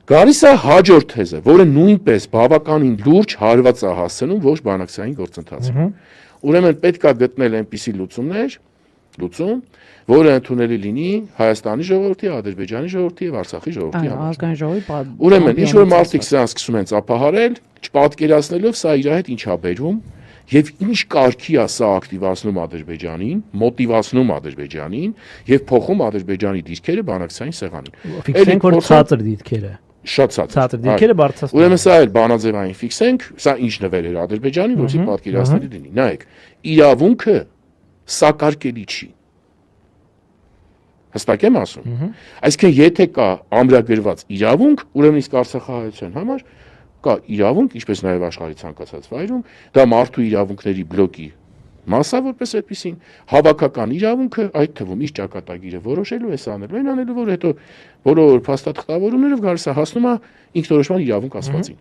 Գալիս է հաջորդ թեզը, որը նույնպես բավականին լուրջ հարված է հասցնում ոչ բանակցային գործընթացին։ Ուրեմն պետք է գտնել այնպիսի լուծում, որը ընդունելի լինի Հայաստանի ժողովրդի, Ադրբեջանի ժողովրդի եւ Արցախի ժողովրդի համար։ Ուրեմն ինչ որ մարդիկ սրանց սկսում են ծափահարել, չպատկերացնելով սա իր հետ ինչ է բերում եւ ինչ կարգի է սա ակտիվացնում Ադրբեջանին, մոտիվացնում Ադրբեջանին եւ փոխում Ադրբեջանի դիրքերը բանակցային սեղանին։ Ֆիքսենք որ ցածր դիրքերը շատ ցածր դիրքերը բարձրացնում։ Ուրեմն սա էլ բանաձևային ֆիքսենք, սա ինչ նվեր էր Ադրբեջանի, որի պատկերացնելի լինի։ Նայեք, իրավունքը սակարկելի չի։ Հստակ եմ ասում։ Այսինքն եթե կա ամրագրված իրավունք, ուրեմն իսկ Արցախահայության համար կա իրավունք, ինչպես նաև աշխարհի ցանկացած վայրում, դա մարդու իրավունքների բլոկի մասը որպես այդպեսին հավաքական իրավունքը, այդ թվում իր ճակատագիրը որոշելու է անելու, այն անելու, որ հետո բոլոր փաստաթղթավորումներով գալիս է հասնում է ինքնորոշման իրավունք ասվածին։